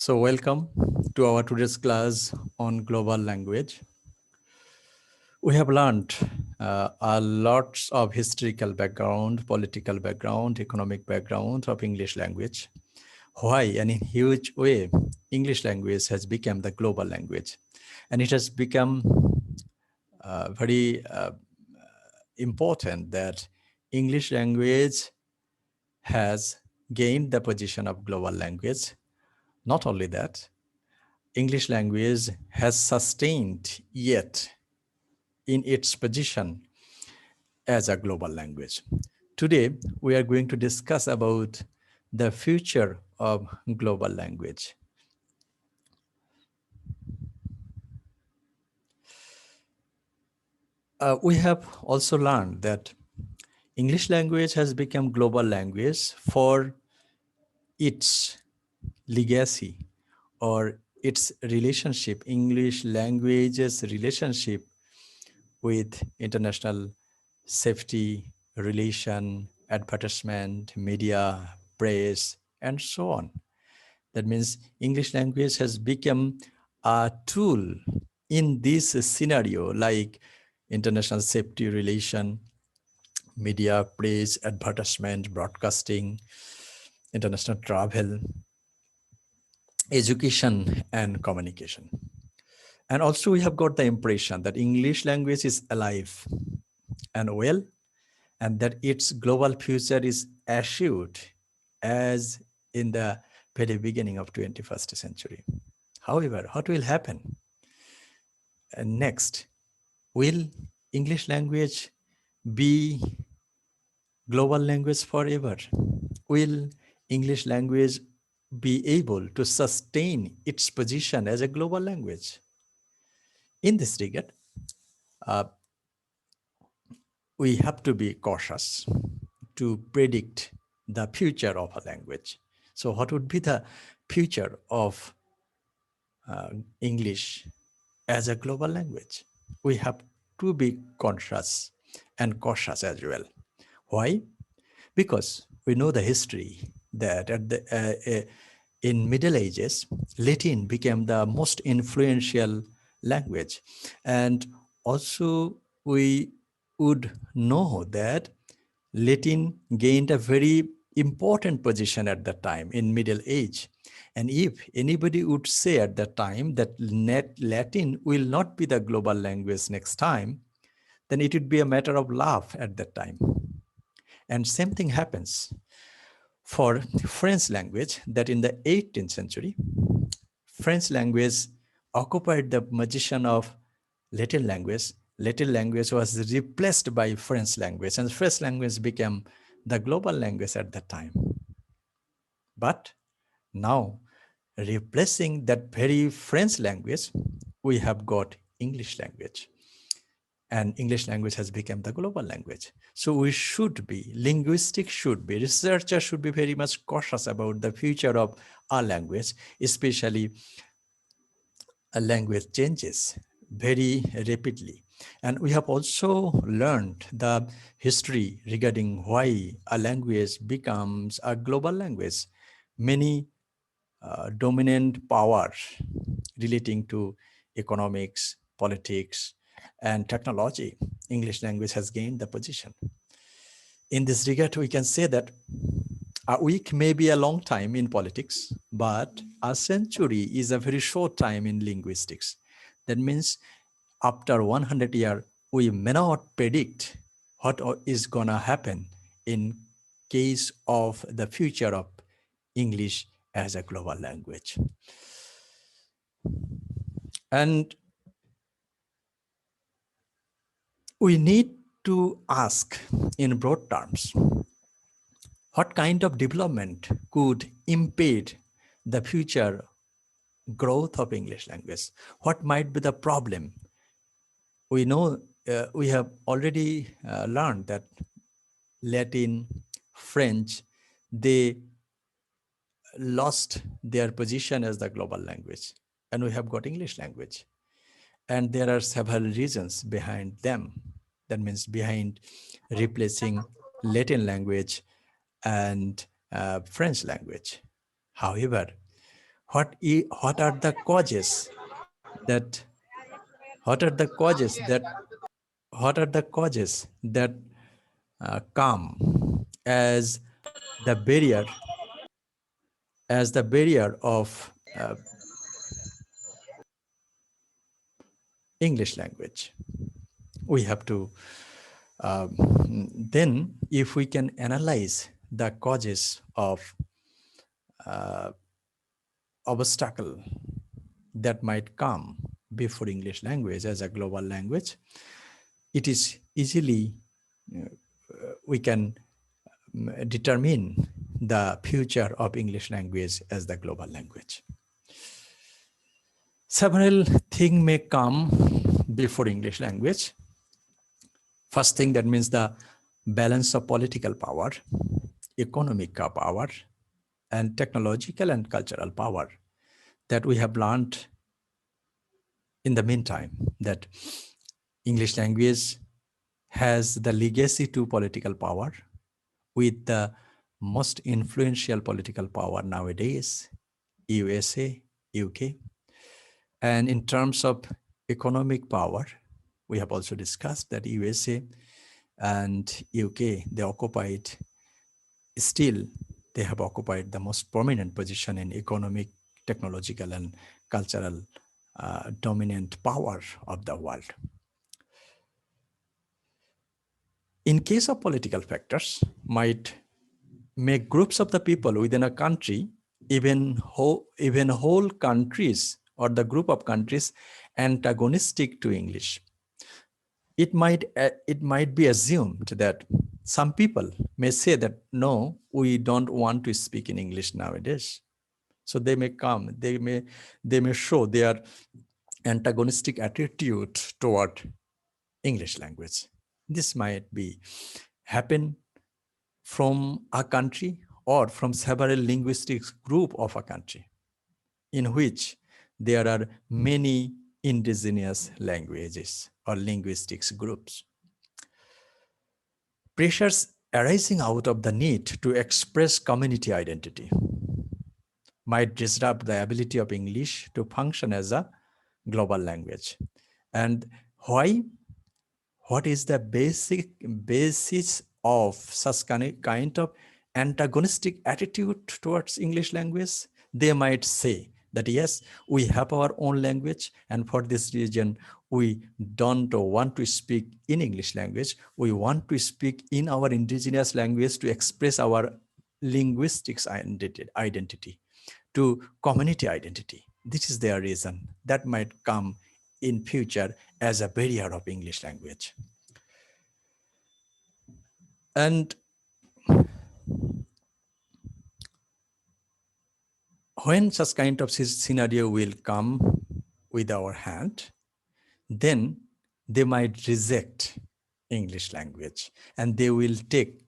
So welcome to our today's class on global language. We have learned a lots of historical background, political background, economic background of English language. Why and in huge way, English language has become the global language. And it has become very important that English language has gained the position of global language. Not only that, English language has sustained yet in its position as a global language. Today, we are going to discuss about the future of global language. We have also learned that English language has become global language for its legacy or its relationship, English language's relationship with international safety, relation, advertisement, media, press, and so on. That means English language has become a tool in this scenario like international safety relation, media, press, advertisement, broadcasting, international travel, education, and communication. And also we have got the impression that English language is alive and well, and that its global future is assured as in the very beginning of 21st century. However, what will happen next? Will English language be global language forever? Will English language be able to sustain its position as a global language? In this regard, uh, we have to be cautious to predict the future of a language. So what would be the future of English as a global language? We have to be conscious and cautious as well. Why? Because we know the history that in Middle Ages, Latin became the most influential language. And also we would know that Latin gained a very important position at that time in Middle Age. And if anybody would say at that time that Latin will not be the global language next time, then it would be a matter of laugh at that time. And same thing happens for French language, that in the 18th century, French language occupied the position of Latin language. Latin language was replaced by French language, and French language became the global language at that time. But now, replacing that very French language, we have got English language. And English language has become the global language. So we should be, linguistics should be, researchers should be very much cautious about the future of our language, especially a language changes very rapidly. And we have also learned the history regarding why a language becomes a global language. Many dominant powers relating to economics, politics, and technology, English language has gained the position. In this regard, we can say that a week may be a long time in politics, but a century is a very short time in linguistics. That means after 100 years, we may not predict what is going to happen in case of the future of English as a global language. And we need to ask in broad terms, what kind of development could impede the future growth of English language? What might be the problem? We know, we have already learned that Latin, French, they lost their position as the global language, and we have got English language. And there are several reasons behind them. That means behind replacing Latin language and French language. However, what are the causes that what are the causes that what are the causes that come as the barrier of English language. We have to then, if we can analyze the causes of obstacle that might come before English language as a global language, it is easily we can determine the future of English language as the global language. Several things may come before English language. First thing, that means the balance of political power, economic power, and technological and cultural power that we have learned in the meantime, that English language has the legacy to political power with the most influential political power nowadays, USA, UK. And in terms of economic power, we have also discussed that USA and UK, they have occupied the most prominent position in economic, technological, and cultural dominant power of the world. In case of political factors, might make groups of the people within a country, even whole countries or the group of countries, antagonistic to English. It might be assumed that some people may say that no, we don't want to speak in English nowadays. So they may come, they may show their antagonistic attitude toward English language. This might be happen from a country or from several linguistic group of a country in which there are many indigenous languages or linguistics groups. Pressures arising out of the need to express community identity might disrupt the ability of English to function as a global language. And why? What is the basis of such kind of antagonistic attitude towards English language? They might say that yes, we have our own language, and for this reason, we don't want to speak in English language. We want to speak in our indigenous language to express our linguistics identity, to community identity. This is their reason that might come in future as a barrier of English language. And when such kind of scenario will come with our hand, then they might reject English language and they will take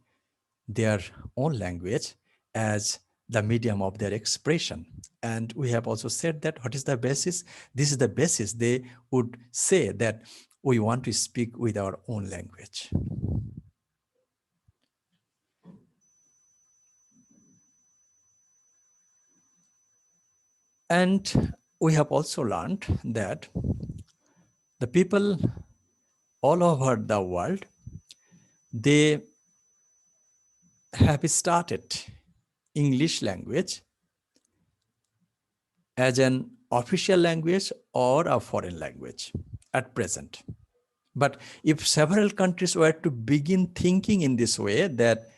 their own language as the medium of their expression. And we have also said that what is the basis? This is the basis. They would say that we want to speak with our own language. And we have also learned that the people all over the world, they have started English language as an official language or a foreign language at present. But if several countries were to begin thinking in this way, that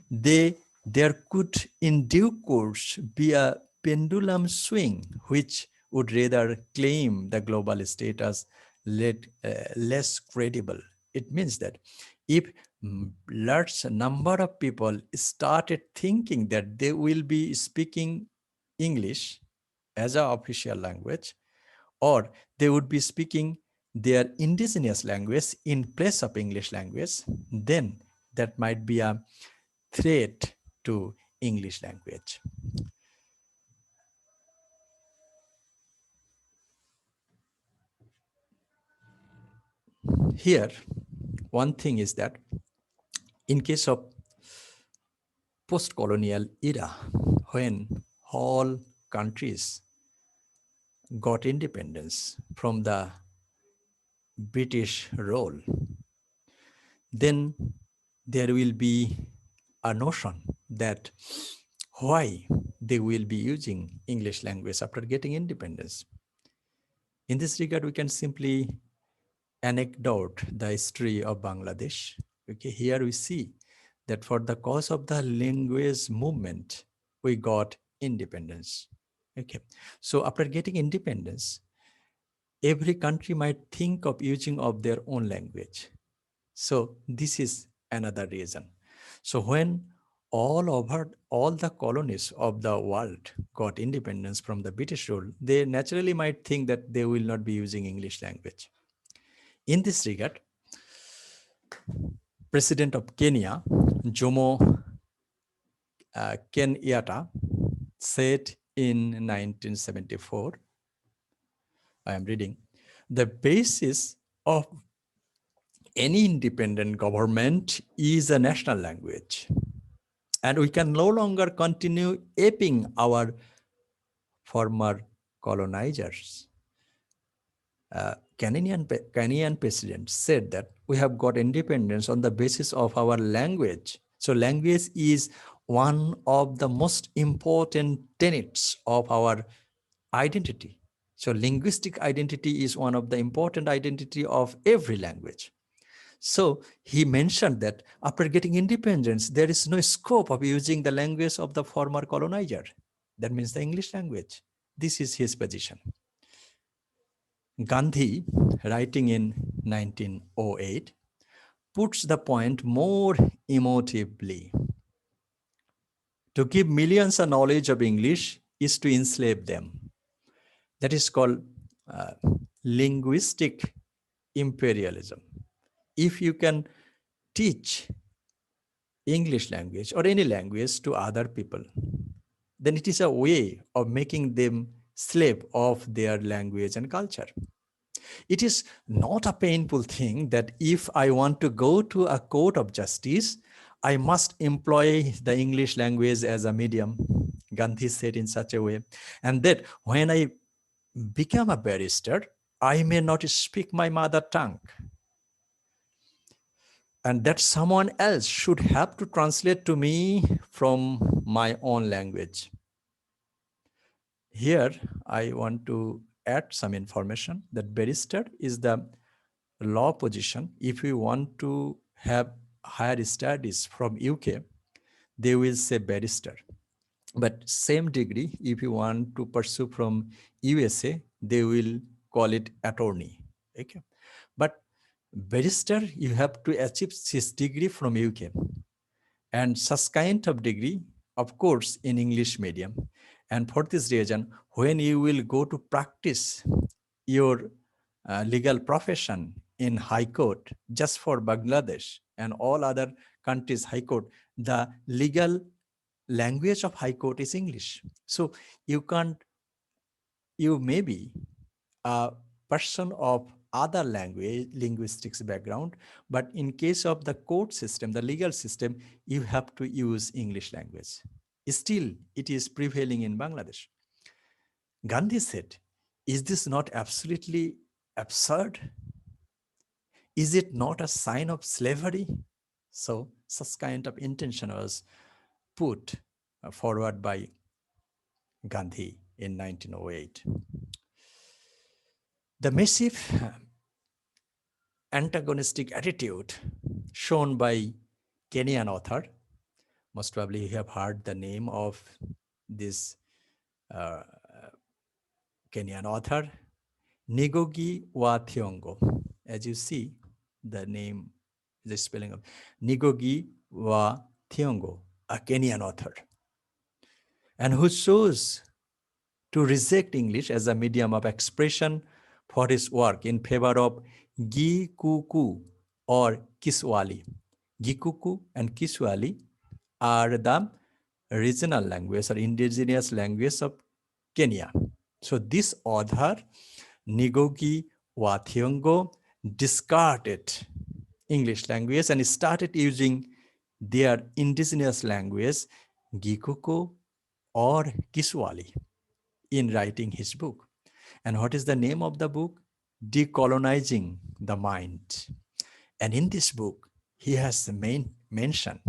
there could in due course be a pendulum swing, which would rather claim the global status less credible. It means that if large number of people started thinking that they will be speaking English as an official language, or they would be speaking their indigenous language in place of English language, then that might be a threat to English language. Here, one thing is that in case of post-colonial era, when all countries got independence from the British rule, then there will be a notion that why they will be using English language after getting independence. In this regard, we can simply anecdote the history of Bangladesh. Okay, here we see that for the cause of the language movement, we got independence. Okay, so after getting independence, every country might think of using of their own language. So this is another reason. So when all over all the colonies of the world got independence from the British rule, they naturally might think that they will not be using English language. In this regard, President of Kenya, Jomo Kenyatta, said in 1974, I am reading, the basis of any independent government is a national language. And we can no longer continue aping our former colonizers. Kenyan president said that we have got independence on the basis of our language. So language is one of the most important tenets of our identity. So linguistic identity is one of the important identity of every language. So he mentioned that after getting independence, there is no scope of using the language of the former colonizer. That means the English language. This is his position. Gandhi, writing in 1908, puts the point more emotively. To give millions a knowledge of English is to enslave them. That is called uh, linguistic imperialism. If you can teach English language or any language to other people, then it is a way of making them slave of their language and culture. It is not a painful thing that if I want to go to a court of justice, I must employ the English language as a medium, Gandhi said in such a way. And that when I become a barrister, I may not speak my mother tongue. And that someone else should have to translate to me from my own language. Here, I want to add some information that barrister is the law position. If you want to have higher studies from UK, they will say barrister. But same degree, if you want to pursue from USA, they will call it attorney. Okay, but barrister, you have to achieve this degree from UK, and such kind of degree, of course, in English medium. And for this reason, when you will go to practice your legal profession in High Court, just for Bangladesh and all other countries' High Court, the legal language of High Court is English. So you can't, you may be a person of other language, linguistics background, but in case of the court system, the legal system, you have to use English language. Still, it is prevailing in Bangladesh. Gandhi said, is this not absolutely absurd? Is it not a sign of slavery? So such kind of intention was put forward by Gandhi in 1908. The massive antagonistic attitude shown by Kenyan author, most probably you have heard the name of this uh, Kenyan author, Ngugi wa Thiong'o. As you see, the name, the spelling of Ngugi wa Thiong'o, a Kenyan author, and who chose to reject English as a medium of expression for his work in favor of Gikuku or Kiswahili. Gikuku and Kiswahili are the regional language or indigenous language of Kenya. So this author, Ngugi wa Thiong'o, discarded English language and started using their indigenous language, Gikuku or Kiswahili, in writing his book. And what is the name of the book? Decolonizing the Mind. And in this book, he has mentioned,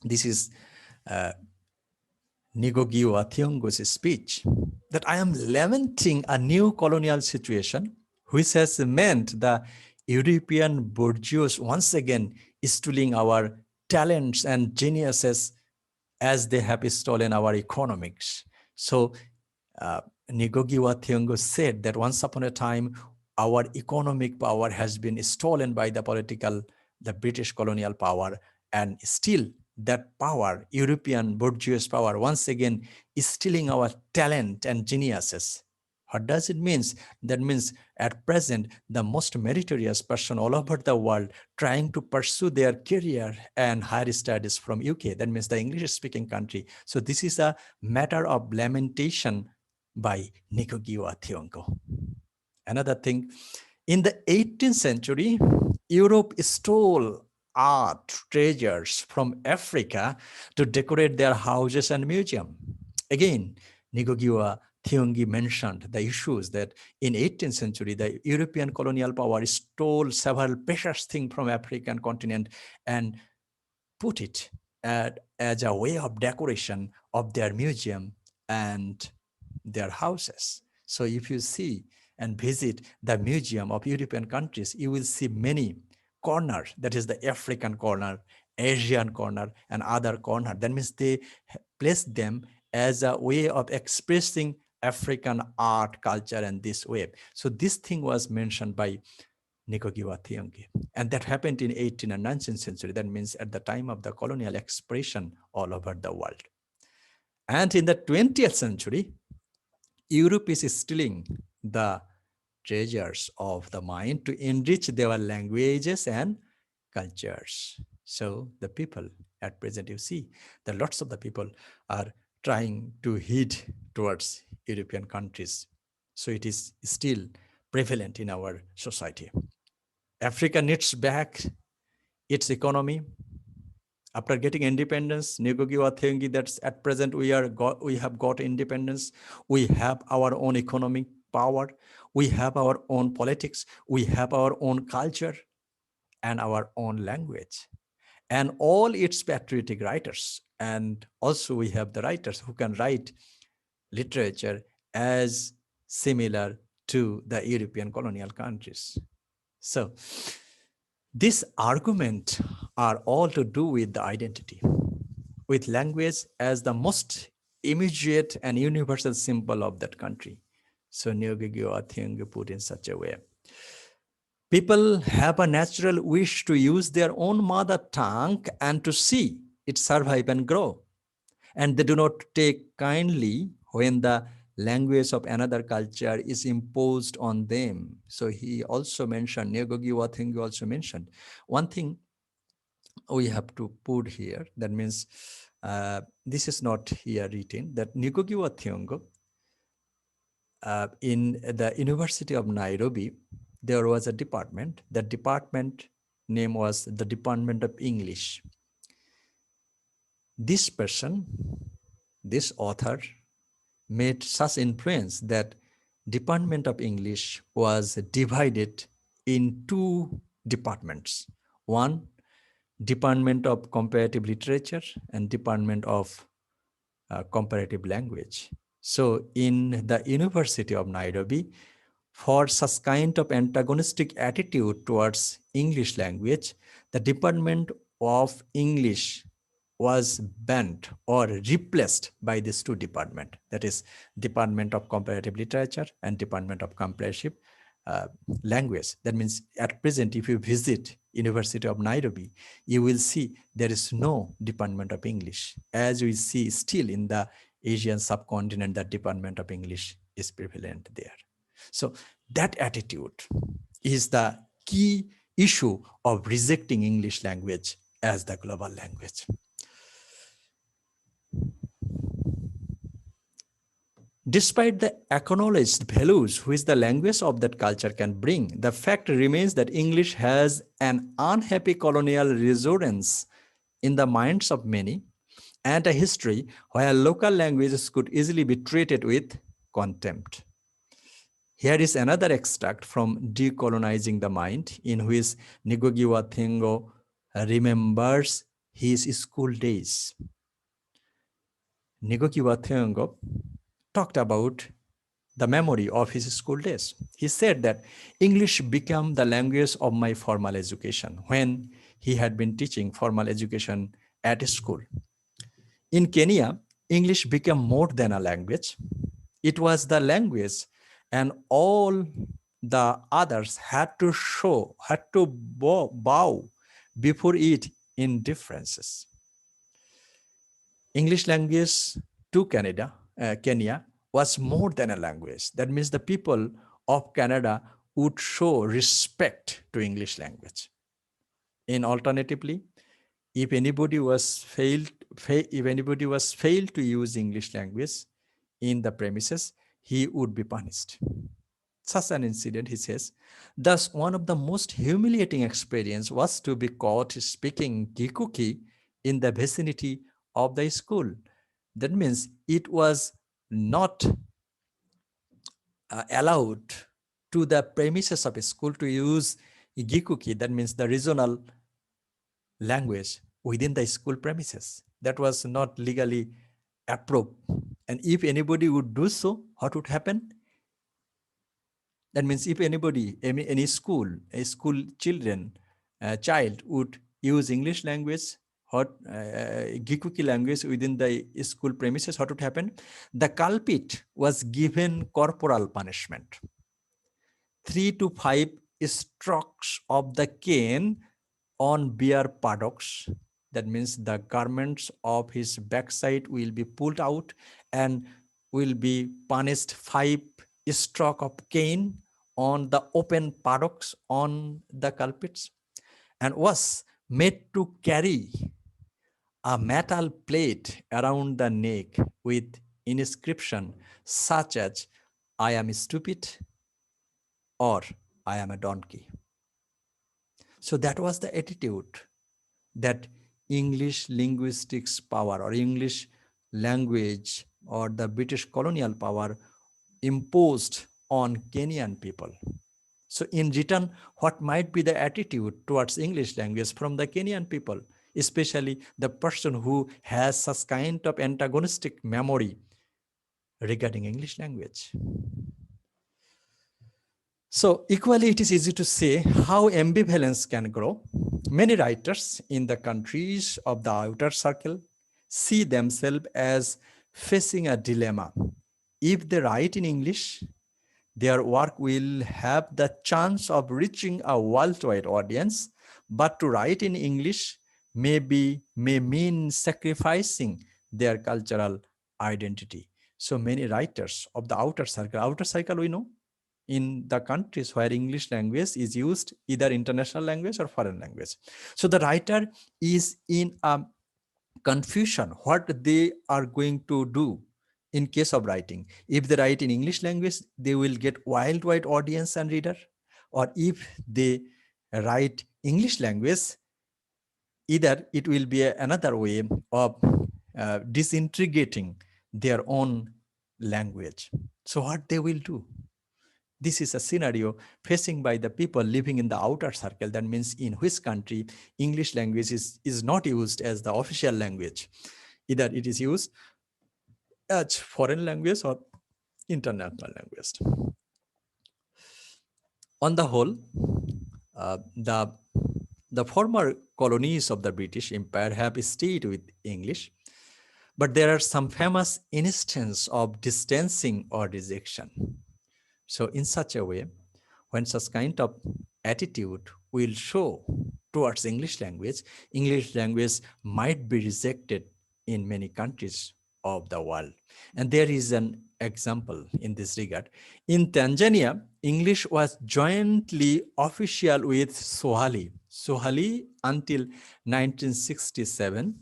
this is Ngugi wa Thiong'o's speech, that I am lamenting a new colonial situation which has meant the European bourgeois once again stealing our talents and geniuses as they have stolen our economics. So Ngugi wa Thiong'o said that once upon a time, our economic power has been stolen by the British colonial power, and still that power, European bourgeois power, once again is stealing our talent and geniuses. What does it mean? That means at present, the most meritorious person all over the world trying to pursue their career and higher studies from UK, that means the English-speaking country. So this is a matter of lamentation by Ngugi wa Thiong'o. Another thing, in the 18th century, Europe stole art treasures from Africa to decorate their houses and museums. Again, Ngugi wa Thiong'o mentioned the issues that in 18th century, the European colonial power stole several precious things from African continent and put it as a way of decoration of their museum and their houses. So if you see and visit the museum of European countries, you will see many corners, that is the African corner, Asian corner, and other corner. That means they place them as a way of expressing African art, culture, and this way. So this thing was mentioned by Ngugi wa Thiong'o, and that happened in 18th and 19th century. That means at the time of the colonial expression all over the world. And in the 20th century, Europe is stealing the treasures of the mind to enrich their languages and cultures. So the people at present, you see that lots of the people are trying to head towards European countries. So it is still prevalent in our society. Africa needs back its economy. After getting independence, Ngugi wa Thiong'o, that's at present we have got independence. We have our own economic power. We have our own politics. We have our own culture and our own language and all its patriotic writers. And also we have the writers who can write literature as similar to the European colonial countries. So these arguments are all to do with the identity, with language as the most immediate and universal symbol of that country. So Ngugi wa Thiong'o put in such a way. People have a natural wish to use their own mother tongue and to see it survive and grow. And they do not take kindly when the language of another culture is imposed on them. So he also mentioned, Ngugi wa Thiong'o also mentioned, one thing we have to put here, that means this is not here written, that Ngugi wa Thiong'o in the University of Nairobi, there was a department. That department name was the Department of English. This person, this author, made such influence that Department of English was divided in two departments. One, Department of Comparative Literature and Department of Comparative Language. So in the University of Nairobi, for such kind of antagonistic attitude towards English language, the Department of English was banned or replaced by these two departments, that is Department of Comparative Literature and Department of Comparative Language. That means at present, if you visit University of Nairobi, you will see there is no Department of English. As we see still in the Asian subcontinent, the Department of English is prevalent there. So that attitude is the key issue of rejecting English language as the global language. Despite the acknowledged values which the language of that culture can bring, the fact remains that English has an unhappy colonial resonance in the minds of many, and a history where local languages could easily be treated with contempt. Here is another extract from Decolonizing the Mind, in which Ngugi wa Thiong'o remembers his school days. Ngugi wa Thiong'o talked about the memory of his school days. He said that English became the language of my formal education when he had been teaching formal education at school. In Kenya, English became more than a language. It was the language, and all the others had to bow before it in differences. English language to Kenya was more than a language. That means the people of Canada would show respect to English language. In alternatively, if anybody was failed to use English language in the premises, he would be punished. Such an incident, he says, thus one of the most humiliating experience was to be caught speaking Gikuki in the vicinity of the school. That means it was not allowed to the premises of a school to use Gikuki, that means the regional language within the school premises. That was not legally approved. And if anybody would do so, what would happen? That means if anybody, any school, a school child would use English language, Gikuki language within the school premises, what would happen? The culprit was given corporal punishment. 3 to 5 strokes of the cane on bare paddocks. That means the garments of his backside will be pulled out and will be punished 5 stroke of cane on the open paddocks on the culprits, and was made to carry a metal plate around the neck with inscription such as "I am stupid" or "I am a donkey." So that was the attitude that English linguistics power or English language or the British colonial power imposed on Kenyan people. So in return, what might be the attitude towards English language from the Kenyan people, especially the person who has such kind of antagonistic memory regarding English language? So equally, it is easy to say how ambivalence can grow. Many writers in the countries of the outer circle see themselves as facing a dilemma. If they write in English, their work will have the chance of reaching a worldwide audience, but to write in English may mean sacrificing their cultural identity. So many writers of the outer circle we know, in the countries where English language is used, either international language or foreign language. So the writer is in a confusion what they are going to do in case of writing. If they write in English language, they will get worldwide audience and reader. Or if they write English language, either it will be another way of disintegrating their own language. So what they will do? This is a scenario facing by the people living in the outer circle. That means in which country English language is not used as the official language. Either it is used as foreign language or international language. On the whole, uh, the, the former colonies of the British Empire have stayed with English, but there are some famous instances of distancing or rejection. So in such a way, when such kind of attitude will show towards English language might be rejected in many countries of the world. And there is an example in this regard. In Tanzania, English was jointly official with Swahili until 1967.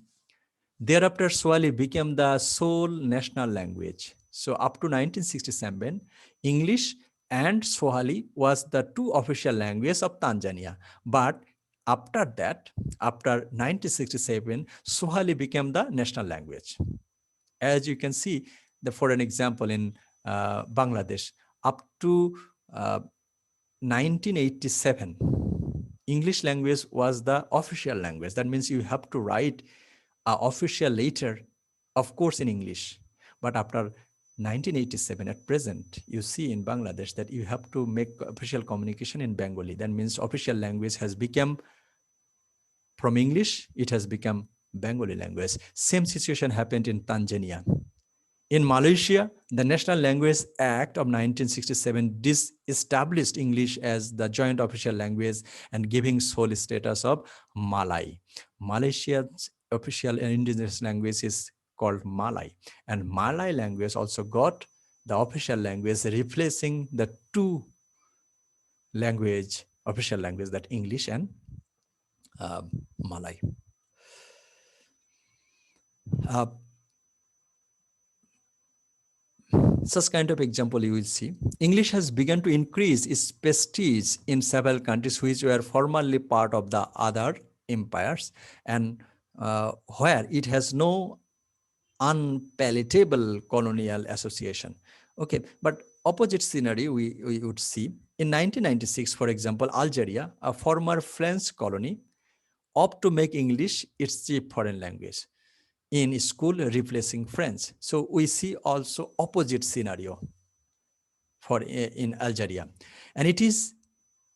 Thereafter, Swahili became the sole national language. So up to 1967, English and Swahili was the two official languages of Tanzania. But after that, after 1967, Swahili became the national language. As you can see, for an example in Bangladesh, up to 1987, English language was the official language. That means you have to write an official letter, of course, in English. But after 1987, at present, you see in Bangladesh that you have to make official communication in Bengali. That means official language has become, from English, it has become Bengali language. Same situation happened in Tanzania. In Malaysia, the National Language Act of 1967 established English as the joint official language and giving sole status of Malay. Malaysia's official and indigenous language is called Malay. And Malay language also got the official language, replacing the two official language, that English and Malay. Such kind of example you will see. English has begun to increase its prestige in several countries which were formerly part of the other empires, and where it has no unpalatable colonial association. Okay, but opposite scenario we would see. In 1996, for example, Algeria, a former French colony, opted to make English its chief foreign language in school, replacing French. So we see also opposite scenario for in Algeria. And it is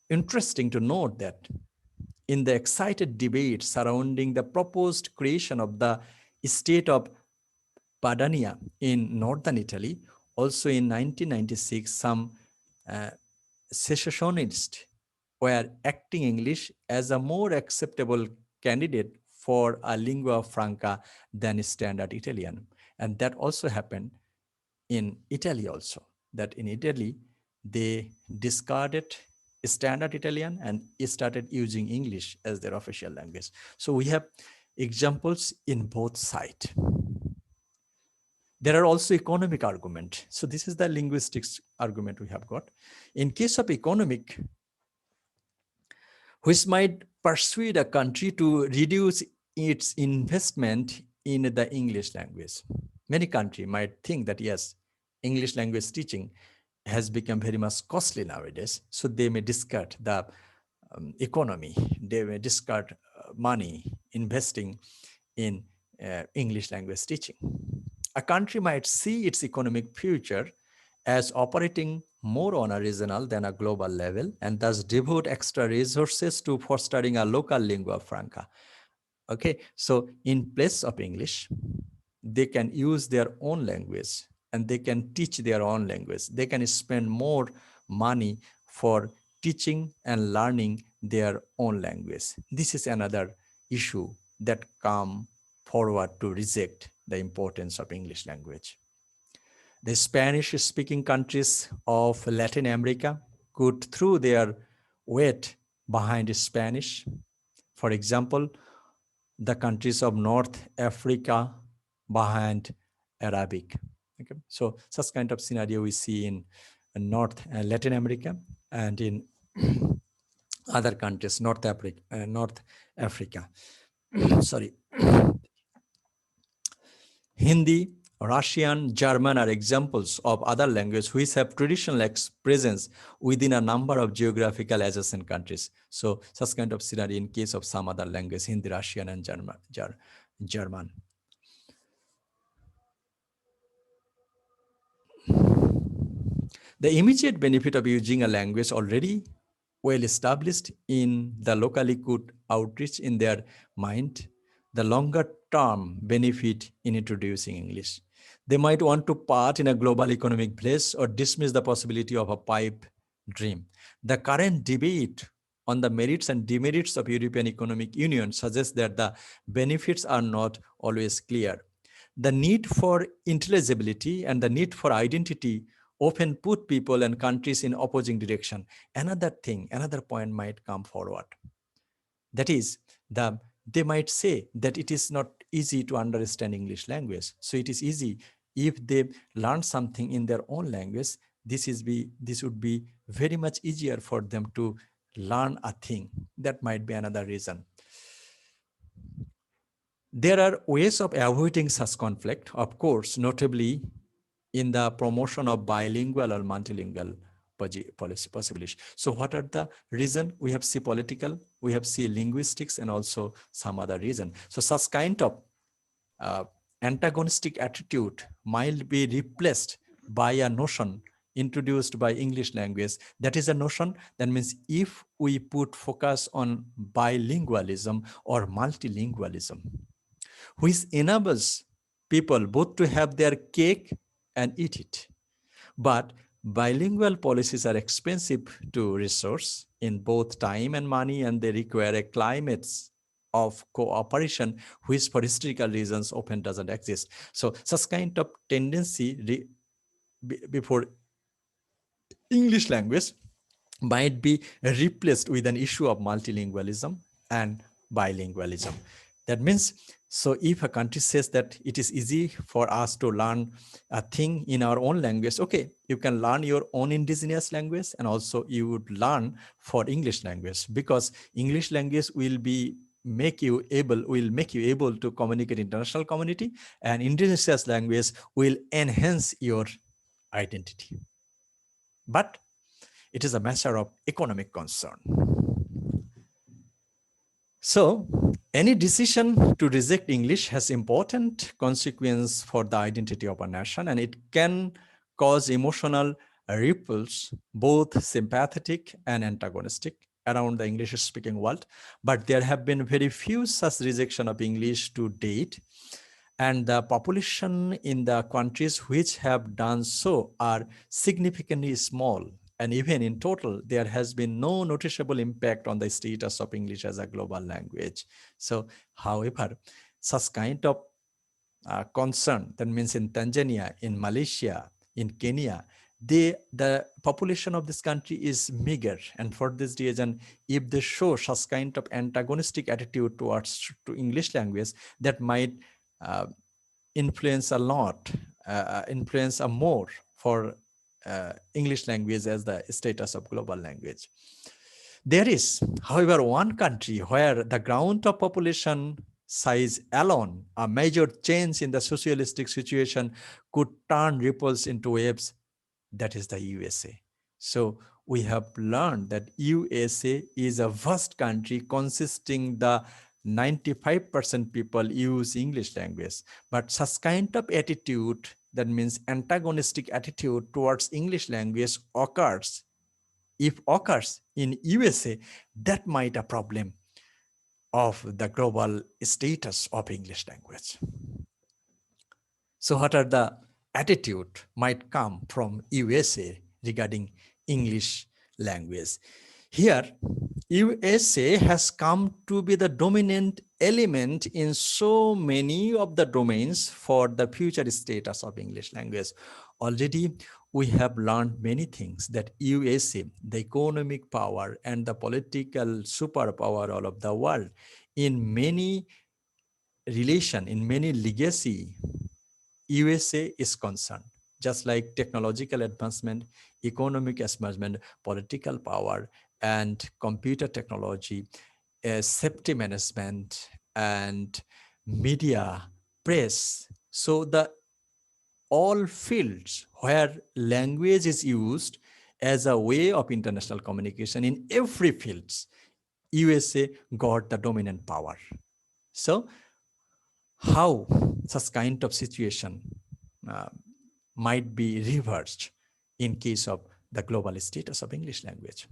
interesting to note that in the excited debate surrounding the proposed creation of the state of Padania in northern Italy, also in 1996, some secessionists were acting English as a more acceptable candidate for a lingua franca than standard Italian. And that also happened in Italy also, that in Italy, they discarded standard Italian and started using English as their official language. So we have examples in both sides. There are also economic argument. So this is the linguistics argument we have got. In case of economic, which might persuade a country to reduce its investment in the English language. Many countries might think that, yes, English language teaching has become very much costly nowadays, so they may discard the economy, they may discard money investing in English language teaching. A country might see its economic future as operating more on a regional than a global level, and thus devote extra resources to fostering a local lingua franca. Okay, so in place of English, they can use their own language and they can teach their own language. They can spend more money for teaching and learning their own language. This is another issue that come forward to reject the importance of English language. The Spanish-speaking countries of Latin America could throw their weight behind Spanish. For example, the countries of North Africa behind Arabic. Okay, so such kind of scenario we see in North Latin America and in other countries, North Africa. Sorry. Hindi, Russian, German are examples of other languages which have traditional presence within a number of geographical adjacent countries. So such kind of scenario in case of some other language, Hindi, Russian, and German. The immediate benefit of using a language already well established in the locally could outreach in their mind the longer term benefit in introducing English. They might want to part in a global economic place or dismiss the possibility of a pipe dream. The current debate on the merits and demerits of European Economic Union suggests that the benefits are not always clear. The need for intelligibility and the need for identity often put people and countries in opposing direction. Another point might come forward. That is, they might say that it is not easy to understand English language. So it is easy if they learn something in their own language. This would be very much easier for them to learn a thing. That might be another reason. There are ways of avoiding such conflict, of course, notably in the promotion of bilingual or multilingual policy possibilities. So what are the reason? We have see political, we have see linguistics, and also some other reason. So such kind of uh, antagonistic attitude might be replaced by a notion introduced by English language. That is a notion that means if we put focus on bilingualism or multilingualism, which enables people both to have their cake and eat it. But bilingual policies are expensive to resource in both time and money, and they require a climate of cooperation, which for historical reasons often doesn't exist. So such kind of tendency before English language might be replaced with an issue of multilingualism and bilingualism. That means, so if a country says that it is easy for us to learn a thing in our own language, okay, you can learn your own indigenous language, and also you would learn for English language, because English language will make you able to communicate international community, and indigenous language will enhance your identity. But it is a matter of economic concern. So, any decision to reject English has important consequence for the identity of a nation, and it can cause emotional ripples, both sympathetic and antagonistic, around the English-speaking world. But there have been very few such rejection of English to date, and the population in the countries which have done so are significantly small. And even in total, there has been no noticeable impact on the status of English as a global language. So, however, such kind of concern, that means in Tanzania, in Malaysia, in Kenya, the population of this country is meager, and for this reason, if they show such kind of antagonistic attitude towards to English language, that might uh, influence a lot, influence a more for English language as the status of global language. There is, however, one country where the ground of population size alone, a major change in the socialistic situation could turn ripples into waves. That is the USA. So we have learned that USA is a vast country consisting the 95% people use English language. But such kind of attitude, that means antagonistic attitude towards English language occurs. If occurs in USA, that might a problem of the global status of English language. So what are the attitude might come from USA regarding English language? Here, USA has come to be the dominant element in so many of the domains for the future status of English language. Already, we have learned many things that USA, the economic power and the political superpower all of the world, in many relation, in many legacy, USA is concerned, just like technological advancement, economic advancement, political power, and computer technology, safety management, and media, press. So the all fields where language is used as a way of international communication, in every fields, USA got the dominant power. So how such kind of situation uh, might be reversed in case of the global status of English language?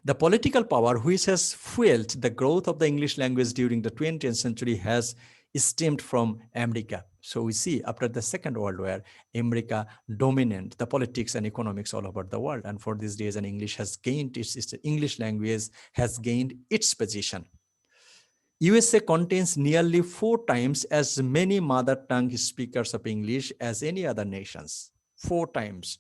The political power which has fueled the growth of the English language during the 20th century has stemmed from America. So we see after the Second World War, America dominant the politics and economics all over the world. And for these days, and English has gained its English language has gained its position. USA contains nearly 4 times as many mother tongue speakers of English as any other nations. 4 times.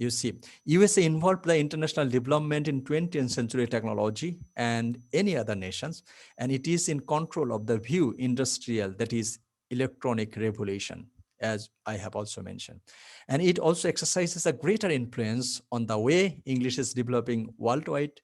You see, USA involved the international development in 20th century technology and any other nations, and it is in control of the view industrial, that is electronic revolution, as I have also mentioned. And it also exercises a greater influence on the way English is developing worldwide.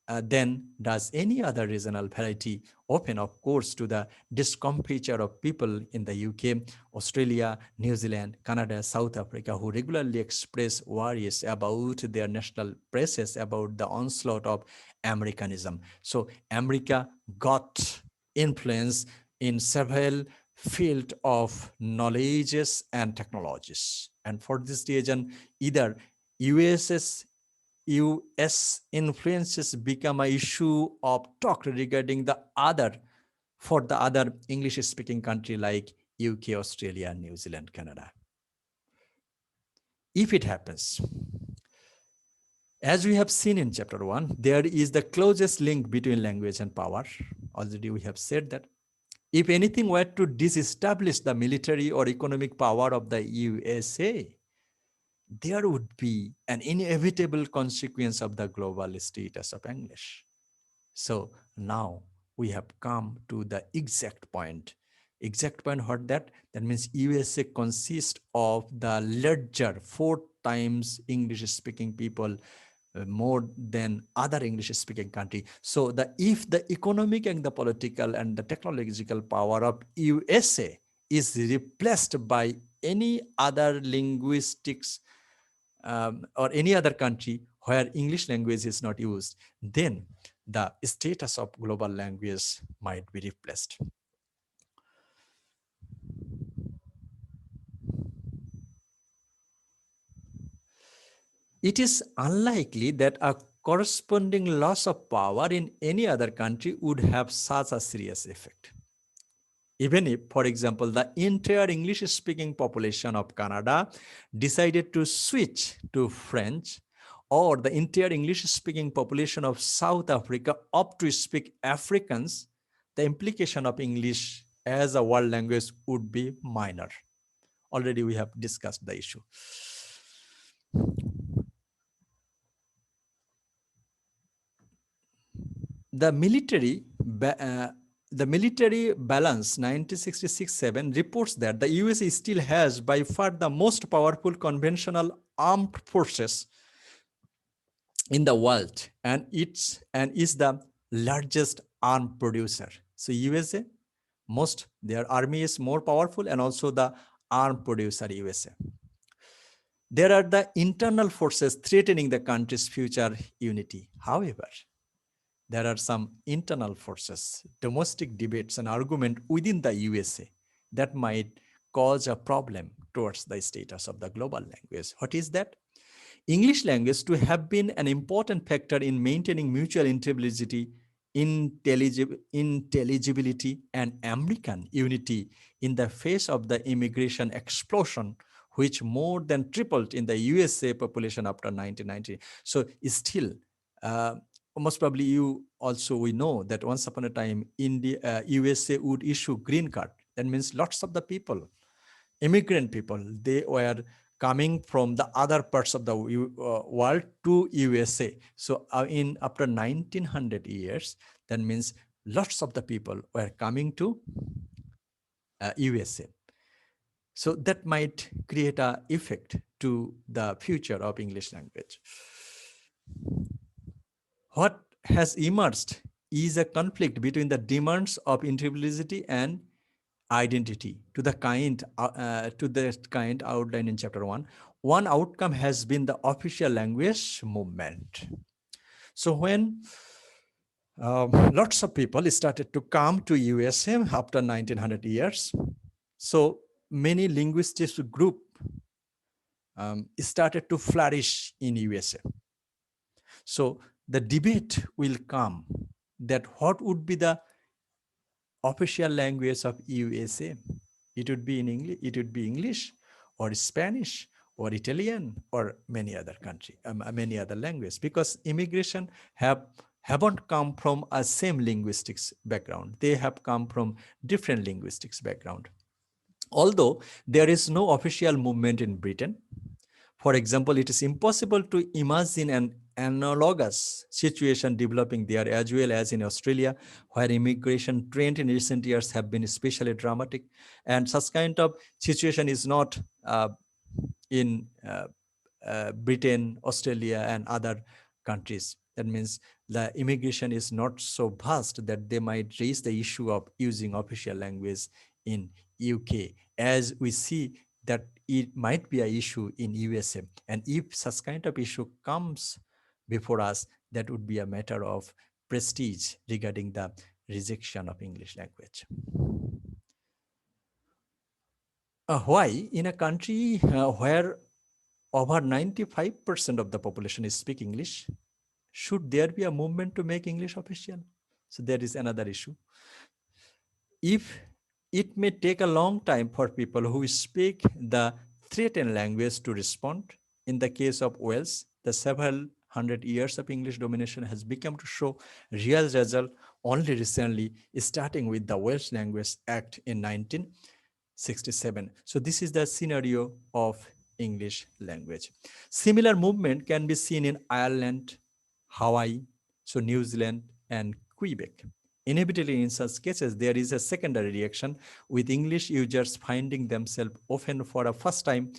than does any other regional variety, open, of course, to the discomfiture of people in the UK, Australia, New Zealand, Canada, South Africa, who regularly express worries about their national presses, about the onslaught of Americanism. So America got influence in several field of knowledges and technologies. And for this reason, either US's US influences become a issue of talk regarding the other for the other English speaking country like UK, Australia, New Zealand, Canada. If it happens, as we have seen in chapter 1, there is the closest link between language and power. Already we have said that. If anything were to disestablish the military or economic power of the USA, there would be an inevitable consequence of the global status of English. So now we have come to the exact point. Exact point what that? That means USA consists of the larger 4 times English speaking people more than other English speaking country. So if the economic and the political and the technological power of USA is replaced by any other linguistics or any other country where English language is not used, then the status of global language might be replaced. It is unlikely that a corresponding loss of power in any other country would have such a serious effect. Even if, for example, the entire English-speaking population of Canada decided to switch to French, or the entire English-speaking population of South Africa opt to speak Afrikaans, the implication of English as a world language would be minor. Already we have discussed the issue. The military balance 1966-7 reports that the USA still has by far the most powerful conventional armed forces in the world, and is the largest arm producer. So USA, their army is more powerful, and also the arm producer USA. There are the internal forces threatening the country's future unity. However, there are some internal forces, domestic debates and argument within the USA that might cause a problem towards the status of the global language. What is that? English language to have been an important factor in maintaining mutual intelligibility, and American unity in the face of the immigration explosion, which more than tripled in the USA population after 1990. So still, most probably we know that once upon a time, USA would issue green card. That means lots of the people, immigrant people, they were coming from the other parts of the world to USA. So after 1900 years, that means lots of the people were coming to USA. So that might create an effect to the future of English language. What has emerged is a conflict between the demands of intelligibility and identity to the kind outlined in chapter 1. One outcome has been the official language movement. So when lots of people started to come to USA after 1900 years, so many linguistic group started to flourish in USA. So the debate will come that what would be the official language of USA. It would be in English. It would be English, or Spanish, or Italian, or many other many other languages. Because immigration haven't come from a same linguistics background. They have come from different linguistics background. Although there is no official movement in Britain, for example, it is impossible to imagine an analogous situation developing there as well as in Australia, where immigration trend in recent years have been especially dramatic. And such kind of situation is not in Britain, Australia, and other countries. That means the immigration is not so vast that they might raise the issue of using official language in UK, as we see that it might be an issue in USA. And if such kind of issue comes before us, that would be a matter of prestige regarding the rejection of English language. Why, in a country where over 95% of the population is speak English, should there be a movement to make English official? So there is another issue. If it may take a long time for people who speak the threatened language to respond, in the case of Wales, the several hundred years of English domination has become to show real result only recently, starting with the Welsh Language Act in 1967. So this is the scenario of English language. Similar movement can be seen in Ireland, Hawaii, so New Zealand and Quebec. Inevitably, in such cases, there is a secondary reaction, with English users finding themselves often for the first time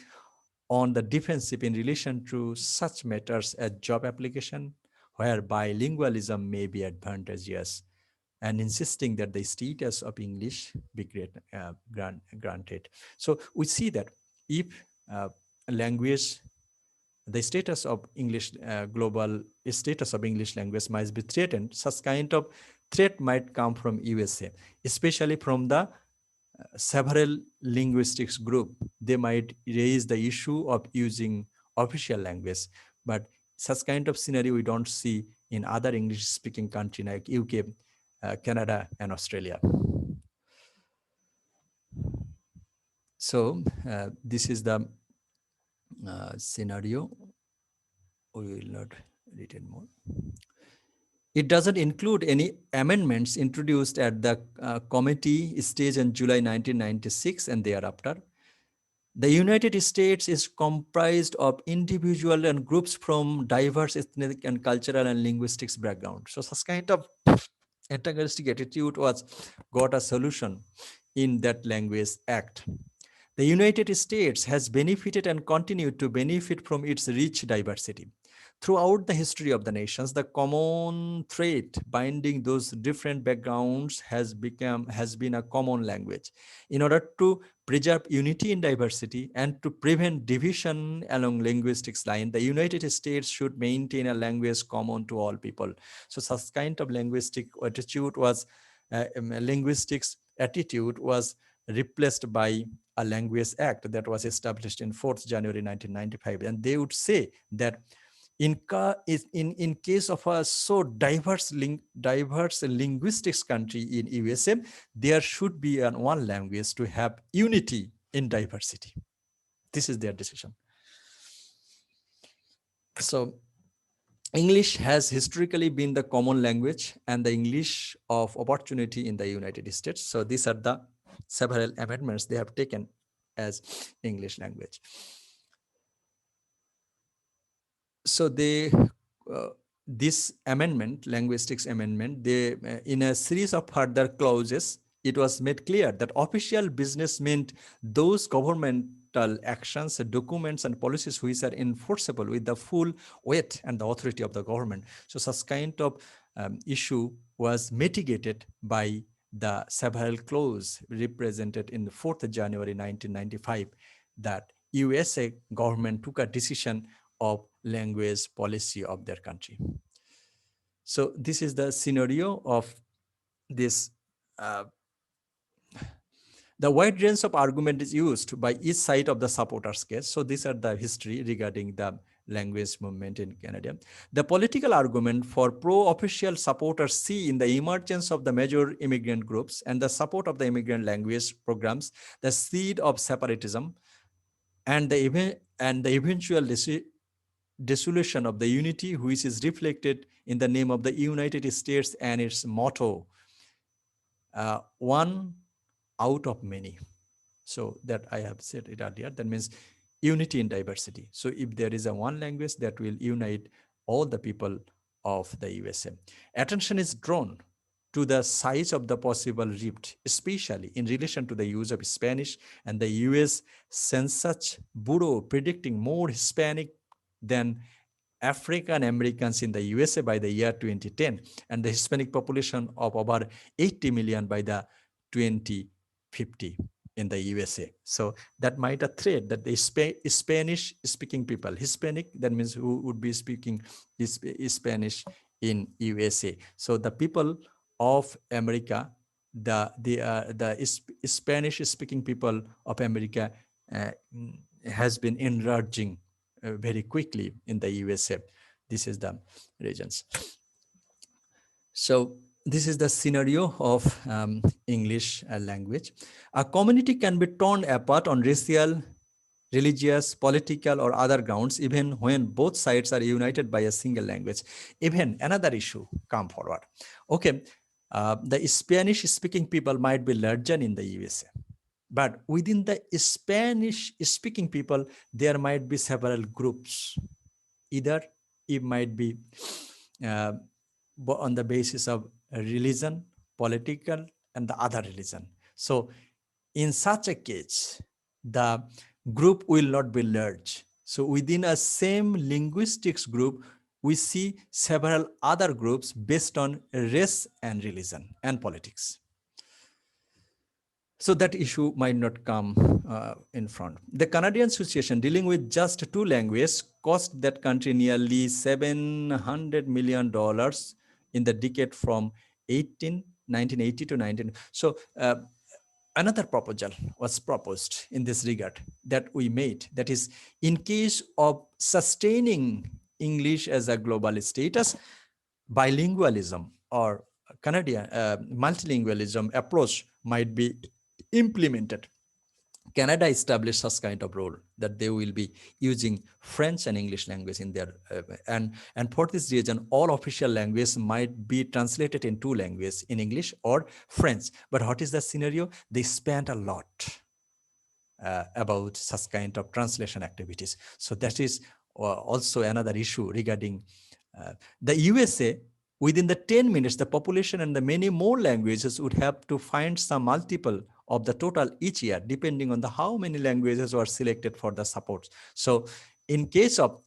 on the defensive in relation to such matters as job application, where bilingualism may be advantageous, and insisting that the status of English be granted. So we see that if uh, language, the status of English, global status of English language might be threatened, such kind of threat might come from USA, especially from the several linguistics group. They might raise the issue of using official language, but such kind of scenario we don't see in other English speaking country like UK, Canada and Australia. So this is the scenario. We will not read it more. It doesn't include any amendments introduced at the committee stage in July 1996 and thereafter. The United States is comprised of individuals and groups from diverse ethnic and cultural and linguistics backgrounds. So such kind of antagonistic attitude was got a solution in that Language Act. The United States has benefited and continued to benefit from its rich diversity. Throughout the history of the nations, the common thread binding those different backgrounds has been a common language. In order to preserve unity in diversity and to prevent division along linguistics line, the United States should maintain a language common to all people. So such kind of linguistics attitude was replaced by a Language Act that was established in 4th January 1995. And they would say that in case of a so diverse linguistics country in USA, there should be one language to have unity in diversity. This is their decision. So English has historically been the common language and the English of opportunity in the United States. So these are the several amendments they have taken as English language. So this amendment, linguistics amendment, in a series of further clauses, it was made clear that official business meant those governmental actions, documents, and policies which are enforceable with the full weight and the authority of the government. So such kind of issue was mitigated by the several clause represented in the 4th January 1995 that USA government took a decision of language policy of their country. So this is the scenario of this. The wide range of argument is used by each side of the supporters case. So these are the history regarding the language movement in Canada. The political argument for pro-official supporters see in the emergence of the major immigrant groups and the support of the immigrant language programs the seed of separatism and the eventual dissolution of the unity, which is reflected in the name of the United States and its motto, one out of many. So that I have said it earlier, that means unity in diversity. So if there is a one language that will unite all the people of the USA. Attention is drawn to the size of the possible rift, especially in relation to the use of Spanish and the US Census Bureau predicting more Hispanic than African Americans in the USA by the year 2010, and the Hispanic population of over 80 million by the 2050 in the USA. So that might a threat that the Spanish speaking people, Hispanic, that means who would be speaking Spanish in USA. So the people of America, the Spanish speaking people of America uh, has been enlarging very quickly in the USA. This is the regions. So this is the scenario of English language. A community can be torn apart on racial, religious, political, or other grounds, even when both sides are united by a single language. Even another issue come forward. Okay, the Spanish-speaking people might be larger in the USA, but within the Spanish-speaking people, there might be several groups. Either it might be uh, on the basis of religion, political, and the other religion. So in such a case, the group will not be large. So within a same linguistics group, we see several other groups based on race and religion and politics. So that issue might not come in front. The Canadian situation dealing with just two languages cost that country nearly $700 million in the decade from 1980 to 19. So another proposal was proposed in this regard that we made. That is, in case of sustaining English as a global status, bilingualism or Canadian multilingualism approach might be implemented. Canada established such kind of role that they will be using French and English language in their and for this reason, all official languages might be translated in two languages, in English or French. But what is the scenario? They spent a lot about such kind of translation activities. So that is also another issue regarding the USA. Within the 10 minutes, the population and the many more languages would have to find some multiple of the total each year, depending on the how many languages were selected for the support. So in case of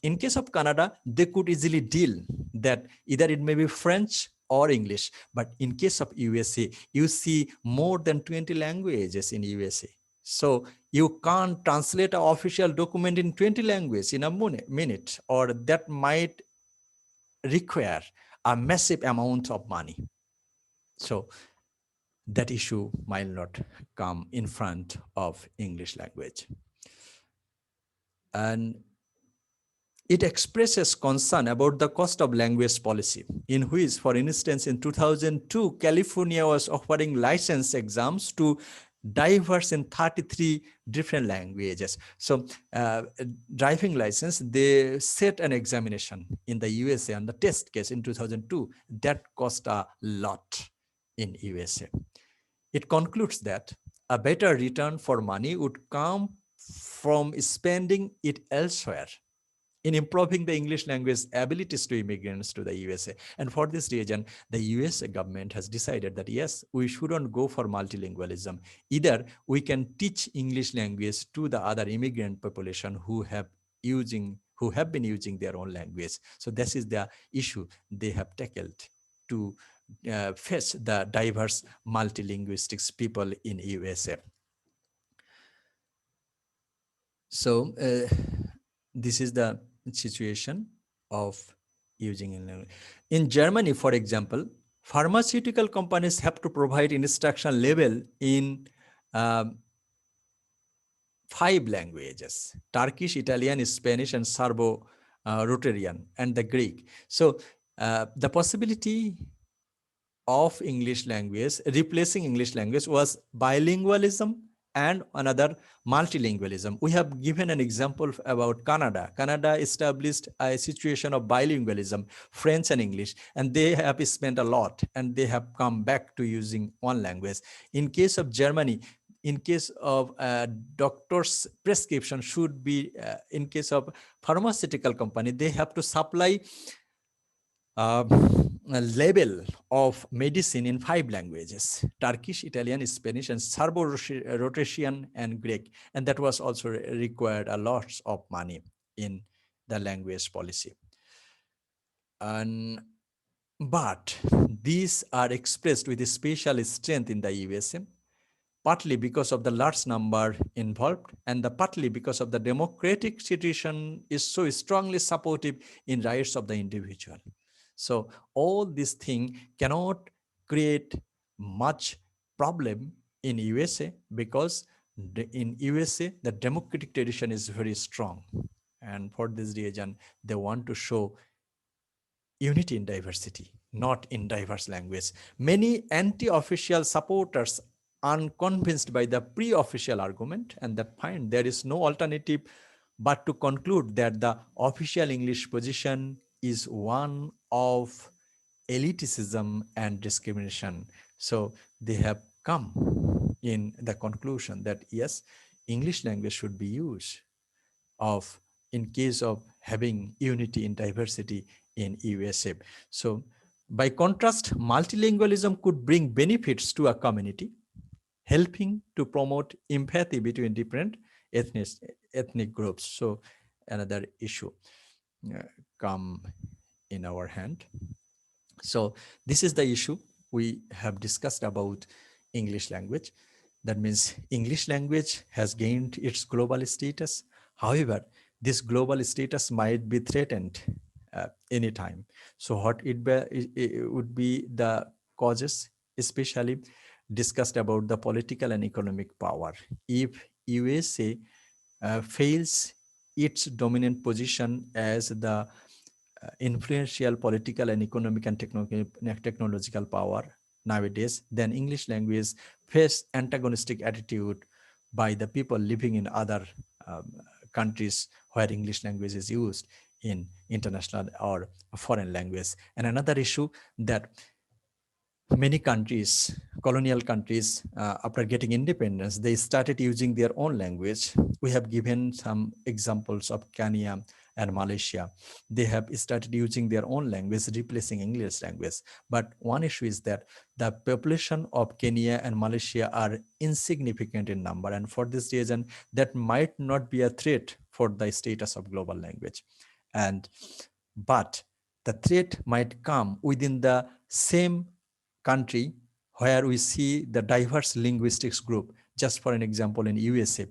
Canada, they could easily deal that either it may be French or English. But in case of USA, you see more than 20 languages in USA. So you can't translate an official document in 20 languages in a minute, or that might require a massive amount of money. So that issue might not come in front of English language. And it expresses concern about the cost of language policy, in which, for instance, in 2002, California was offering license exams to diverse in 33 different languages. So driving license, they set an examination in the USA on the test case in 2002. That cost a lot in USA. It concludes that a better return for money would come from spending it elsewhere in improving the English language abilities to immigrants to the USA. And for this reason, the US government has decided that, yes, we shouldn't go for multilingualism. Either we can teach English language to the other immigrant population who have been using their own language. So this is the issue they have tackled to face the diverse multilinguistics people in USA. So this is the situation of using in Germany, for example, pharmaceutical companies have to provide instruction level in 5 languages: Turkish, Italian, Spanish, and Serbo-Rotarian, and the Greek. So the possibility of English language replacing English language was bilingualism and another multilingualism. We have given an example about Canada. Canada established a situation of bilingualism, French and English, and they have spent a lot and they have come back to using one language. In case of Germany, in case of doctor's prescription should be, in case of pharmaceutical company, they have to supply a label of medicine in 5 languages: Turkish, Italian, Spanish, and Serbo-Rotarian and Greek. And that was also required a lot of money in the language policy. And but these are expressed with a special strength in the USA, partly because of the large number involved and the partly because of the democratic situation is so strongly supportive in rights of the individual. So all these things cannot create much problem in USA because in USA the democratic tradition is very strong, and for this reason they want to show unity in diversity, not in diverse language. Many anti-official supporters unconvinced by the pre-official argument and that find there is no alternative but to conclude that the official English position is one of elitism and discrimination. So they have come in the conclusion that yes, English language should be used of in case of having unity in diversity in USA. So by contrast, multilingualism could bring benefits to a community, helping to promote empathy between different ethnic, ethnic groups. So another issue uh, come in our hand. So this is the issue we have discussed about English language. That means English language has gained its global status. However, this global status might be threatened anytime. So what it would be the causes, especially discussed about the political and economic power. If USA fails its dominant position as the influential political and economic and technological power nowadays, then English language face antagonistic attitude by the people living in other um, countries where English language is used in international or foreign language. And another issue that many countries, colonial countries, after getting independence, they started using their own language. We have given some examples of Kenya and Malaysia. They have started using their own language, replacing English language. But one issue is that the population of Kenya and Malaysia are insignificant in number. And for this reason, that might not be a threat for the status of global language. And but the threat might come within the same country where we see the diverse linguistics group. Just for an example, in USA,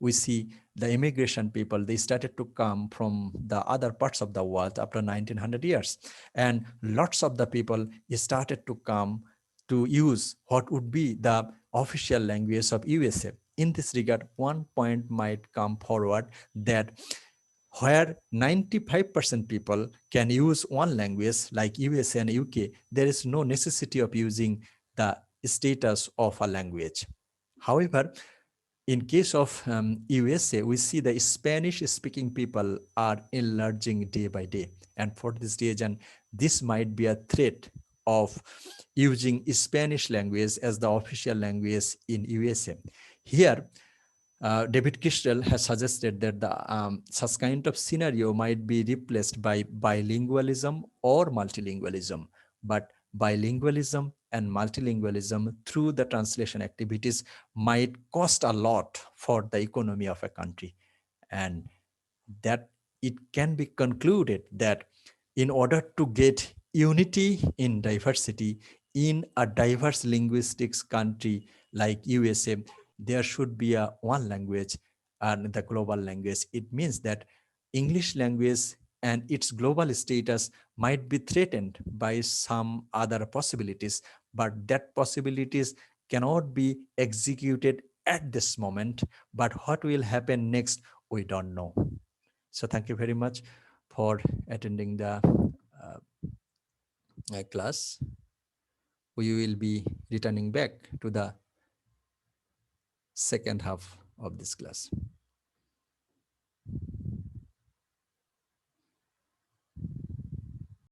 we see the immigration people, they started to come from the other parts of the world after 1900 years. And lots of the people started to come to use what would be the official language of USA. In this regard, one point might come forward that where 95% people can use one language like USA and UK, there is no necessity of using the status of a language. However, in case of USA, we see the Spanish-speaking people are enlarging day by day. And for this reason, this might be a threat of using Spanish language as the official language in USA. Here, David Kistel has suggested that such kind of scenario might be replaced by bilingualism or multilingualism. But bilingualism and multilingualism through the translation activities might cost a lot for the economy of a country. And that it can be concluded that in order to get unity in diversity in a diverse linguistics country like USA, there should be a one language and the global language. It means that English language and its global status might be threatened by some other possibilities, but that possibilities cannot be executed at this moment. But what will happen next, we don't know. So thank you very much for attending the class. We will be returning back to the second half of this class.